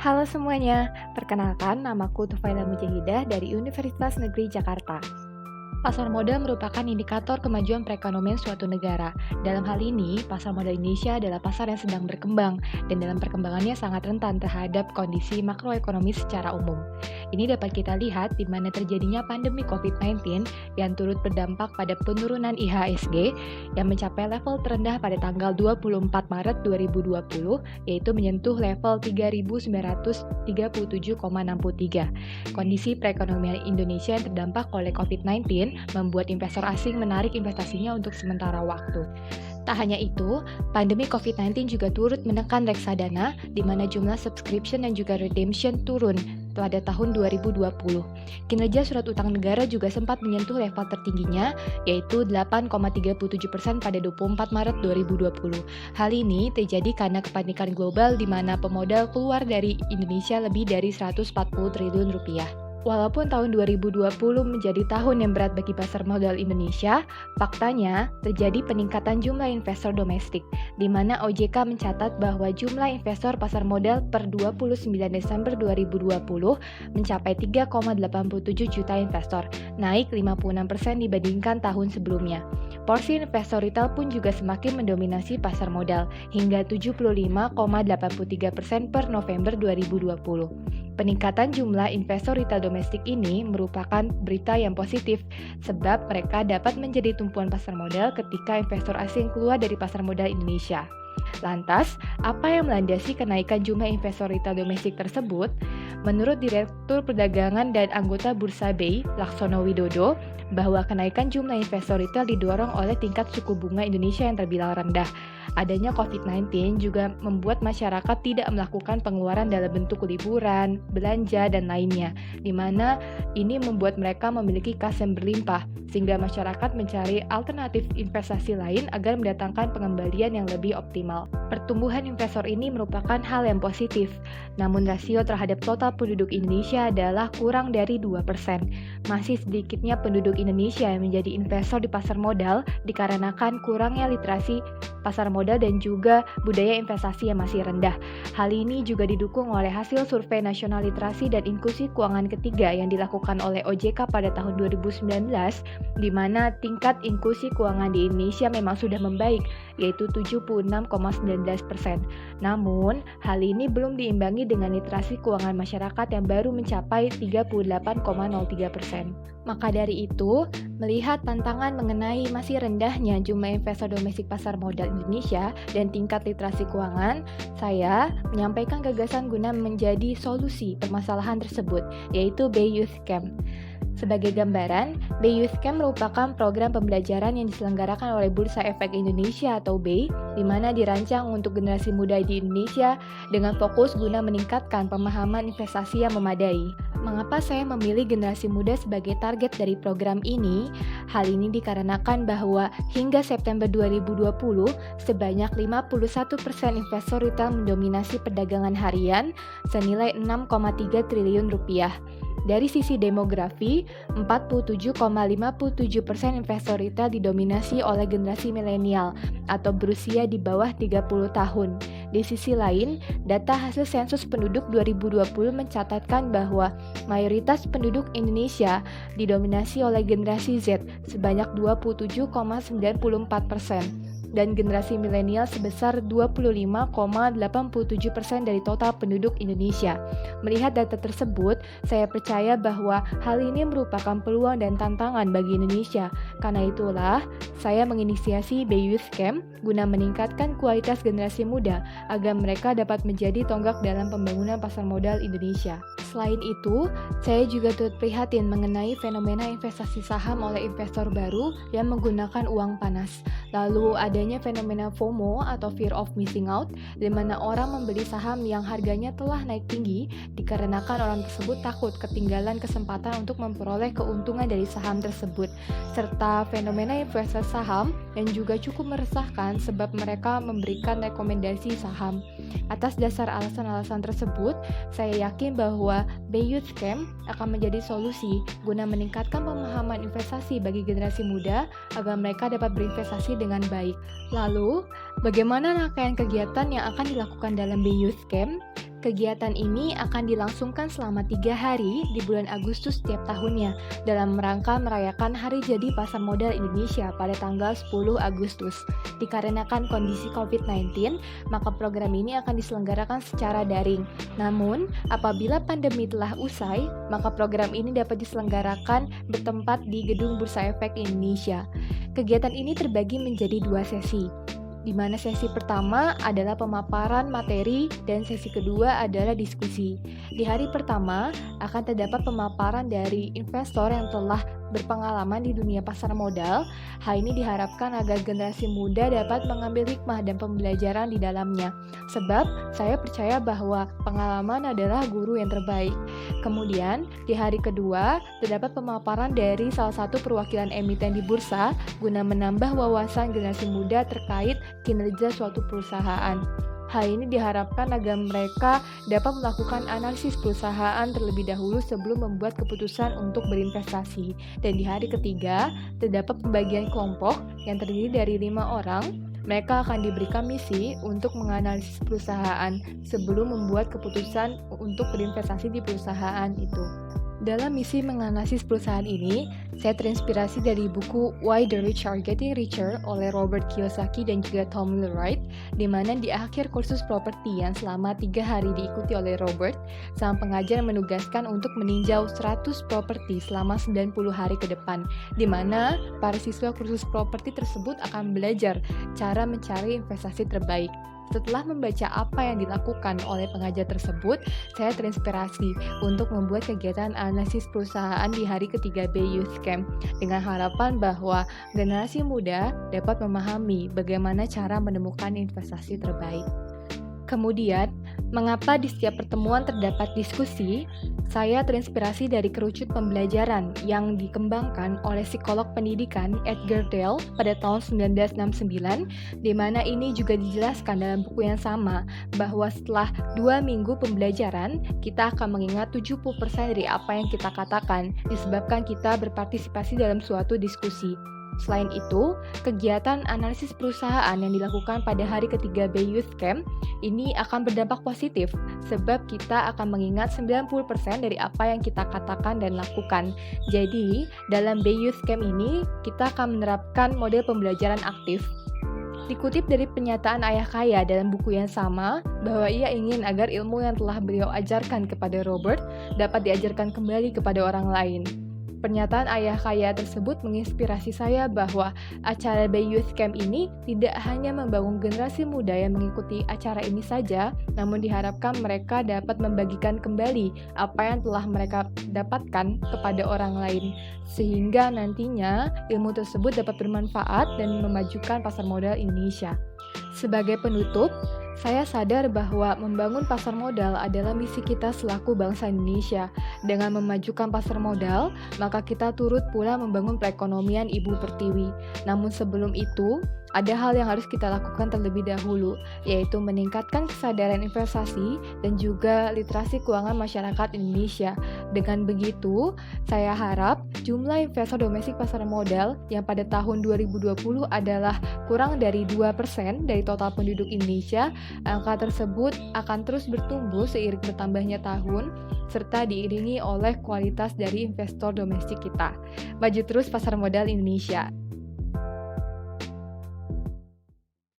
Halo semuanya, perkenalkan namaku Tufaila Mujahidah dari Universitas Negeri Jakarta. Pasar modal merupakan indikator kemajuan perekonomian suatu negara. Dalam hal ini, pasar modal Indonesia adalah pasar yang sedang berkembang dan dalam perkembangannya sangat rentan terhadap kondisi makroekonomi secara umum. Ini dapat kita lihat di mana terjadinya pandemi COVID-19 yang turut berdampak pada penurunan IHSG yang mencapai level terendah pada tanggal 24 Maret 2020, yaitu menyentuh level 3.937,63. Kondisi perekonomian Indonesia yang terdampak oleh COVID-19 membuat investor asing menarik investasinya untuk sementara waktu. Tak hanya itu, pandemi COVID-19 juga turut menekan reksadana, di mana jumlah subscription dan juga redemption turun pada tahun 2020. Kinerja surat utang negara juga sempat menyentuh level tertingginya, yaitu 8,37% pada 24 Maret 2020. Hal ini terjadi karena kepanikan global di mana pemodal keluar dari Indonesia lebih dari 140 triliun rupiah. Walaupun tahun 2020 menjadi tahun yang berat bagi pasar modal Indonesia, faktanya terjadi peningkatan jumlah investor domestik, di mana OJK mencatat bahwa jumlah investor pasar modal per 29 Desember 2020 mencapai 3,87 juta investor, naik 56% dibandingkan tahun sebelumnya. Porsi investor retail pun juga semakin mendominasi pasar modal, hingga 75,83% per November 2020. Peningkatan jumlah investor retail domestik ini merupakan berita yang positif, sebab mereka dapat menjadi tumpuan pasar modal ketika investor asing keluar dari pasar modal Indonesia. Lantas, apa yang melandasi kenaikan jumlah investor retail domestik tersebut? Menurut Direktur Perdagangan dan anggota Bursa BEI, Laksono Widodo, bahwa kenaikan jumlah investor retail didorong oleh tingkat suku bunga Indonesia yang terbilang rendah. Adanya COVID-19 juga membuat masyarakat tidak melakukan pengeluaran dalam bentuk liburan, belanja, dan lainnya, di mana ini membuat mereka memiliki kas yang berlimpah, sehingga masyarakat mencari alternatif investasi lain agar mendatangkan pengembalian yang lebih optimal. Pertumbuhan investor ini merupakan hal yang positif, namun rasio terhadap total penduduk Indonesia adalah kurang dari 2%. Masih sedikitnya penduduk Indonesia yang menjadi investor di pasar modal dikarenakan kurangnya literasi pasar modal dan juga budaya investasi yang masih rendah. Hal ini juga didukung oleh hasil survei nasional literasi dan inklusi keuangan ketiga yang dilakukan oleh OJK pada tahun 2019, di mana tingkat inklusi keuangan di Indonesia memang sudah membaik, yaitu 76,19%. Namun, hal ini belum diimbangi dengan literasi keuangan masyarakat yang baru mencapai 38,03%. Maka dari itu, melihat tantangan mengenai masih rendahnya jumlah investor domestik pasar modal Indonesia dan tingkat literasi keuangan, saya menyampaikan gagasan guna menjadi solusi permasalahan tersebut, yaitu BEI Youth Camp. Sebagai gambaran, BEI Youth Camp merupakan program pembelajaran yang diselenggarakan oleh Bursa Efek Indonesia atau BEI, di mana dirancang untuk generasi muda di Indonesia dengan fokus guna meningkatkan pemahaman investasi yang memadai. Mengapa saya memilih generasi muda sebagai target dari program ini? Hal ini dikarenakan bahwa hingga September 2020, sebanyak 51% investor retail mendominasi perdagangan harian senilai 6,3 triliun rupiah. Dari sisi demografi, 47,57% investor retail didominasi oleh generasi milenial atau berusia di bawah 30 tahun. Di sisi lain, data hasil sensus penduduk 2020 mencatatkan bahwa mayoritas penduduk Indonesia didominasi oleh generasi Z sebanyak 27,94%. Dan generasi milenial sebesar 25,87% dari total penduduk Indonesia. Melihat data tersebut, saya percaya bahwa hal ini merupakan peluang dan tantangan bagi Indonesia. Karena itulah, saya menginisiasi BEI Youth Camp guna meningkatkan kualitas generasi muda agar mereka dapat menjadi tonggak dalam pembangunan pasar modal Indonesia. Selain itu, saya juga turut prihatin mengenai fenomena investasi saham oleh investor baru yang menggunakan uang panas. Lalu adanya fenomena FOMO atau Fear of Missing Out, di mana orang membeli saham yang harganya telah naik tinggi dikarenakan orang tersebut takut ketinggalan kesempatan untuk memperoleh keuntungan dari saham tersebut, serta fenomena investor saham yang juga cukup meresahkan sebab mereka memberikan rekomendasi saham. Atas dasar alasan-alasan tersebut, saya yakin bahwa BEI Youth Camp akan menjadi solusi guna meningkatkan pemahaman investasi bagi generasi muda agar mereka dapat berinvestasi dengan baik. Lalu, bagaimana rangkaian kegiatan yang akan dilakukan dalam BEI Youth Camp? Kegiatan ini akan dilangsungkan selama 3 hari di bulan Agustus setiap tahunnya dalam rangka merayakan Hari Jadi Pasar Modal Indonesia pada tanggal 10 Agustus. Dikarenakan kondisi COVID-19, maka program ini akan diselenggarakan secara daring. Namun, apabila pandemi telah usai, maka program ini dapat diselenggarakan bertempat di Gedung Bursa Efek Indonesia. Kegiatan ini terbagi menjadi 2 sesi, di mana sesi pertama adalah pemaparan materi dan sesi kedua adalah diskusi. Di hari pertama akan terdapat pemaparan dari investor yang telah berpengalaman di dunia pasar modal. Hal ini diharapkan agar generasi muda dapat mengambil hikmah dan pembelajaran di dalamnya. Sebab saya percaya bahwa pengalaman adalah guru yang terbaik. Kemudian, di hari kedua terdapat pemaparan dari salah satu perwakilan emiten di bursa guna menambah wawasan generasi muda terkait kinerja suatu perusahaan. Hal ini diharapkan agar mereka dapat melakukan analisis perusahaan terlebih dahulu sebelum membuat keputusan untuk berinvestasi. Dan di hari ketiga, terdapat pembagian kelompok yang terdiri dari 5 orang. Mereka akan diberikan misi untuk menganalisis perusahaan sebelum membuat keputusan untuk berinvestasi di perusahaan itu. Dalam misi menganalisis perusahaan ini, saya terinspirasi dari buku Why the Rich Are Getting Richer oleh Robert Kiyosaki dan juga Tom Wheelwright, di mana di akhir kursus properti yang selama 3 hari diikuti oleh Robert, sang pengajar menugaskan untuk meninjau 100 properti selama 90 hari ke depan, di mana para siswa kursus properti tersebut akan belajar cara mencari investasi terbaik. Setelah membaca apa yang dilakukan oleh pengajar tersebut, saya terinspirasi untuk membuat kegiatan analisis perusahaan di hari ketiga B Youth Camp dengan harapan bahwa generasi muda dapat memahami bagaimana cara menemukan investasi terbaik. Kemudian, mengapa di setiap pertemuan terdapat diskusi? Saya terinspirasi dari kerucut pembelajaran yang dikembangkan oleh psikolog pendidikan Edgar Dale pada tahun 1969, di mana ini juga dijelaskan dalam buku yang sama, bahwa setelah 2 minggu pembelajaran, kita akan mengingat 70% dari apa yang kita katakan, disebabkan kita berpartisipasi dalam suatu diskusi. Selain itu, kegiatan analisis perusahaan yang dilakukan pada hari ketiga B Youth Camp ini akan berdampak positif sebab kita akan mengingat 90% dari apa yang kita katakan dan lakukan. Jadi, dalam B Youth Camp ini, kita akan menerapkan model pembelajaran aktif. Dikutip dari pernyataan ayah kaya dalam buku yang sama, bahwa ia ingin agar ilmu yang telah beliau ajarkan kepada Robert dapat diajarkan kembali kepada orang lain. Pernyataan ayah kaya tersebut menginspirasi saya bahwa acara B Youth Camp ini tidak hanya membangun generasi muda yang mengikuti acara ini saja, namun diharapkan mereka dapat membagikan kembali apa yang telah mereka dapatkan kepada orang lain, sehingga nantinya ilmu tersebut dapat bermanfaat dan memajukan pasar modal Indonesia. Sebagai penutup, saya sadar bahwa membangun pasar modal adalah misi kita selaku bangsa Indonesia. Dengan memajukan pasar modal, maka kita turut pula membangun perekonomian Ibu Pertiwi. Namun sebelum itu, ada hal yang harus kita lakukan terlebih dahulu, yaitu meningkatkan kesadaran investasi dan juga literasi keuangan masyarakat Indonesia. Dengan begitu, saya harap jumlah investor domestik pasar modal yang pada tahun 2020 adalah kurang dari 2% dari total penduduk Indonesia. Angka tersebut akan terus bertumbuh seiring bertambahnya tahun, serta diiringi oleh kualitas dari investor domestik kita. Maju terus pasar modal Indonesia.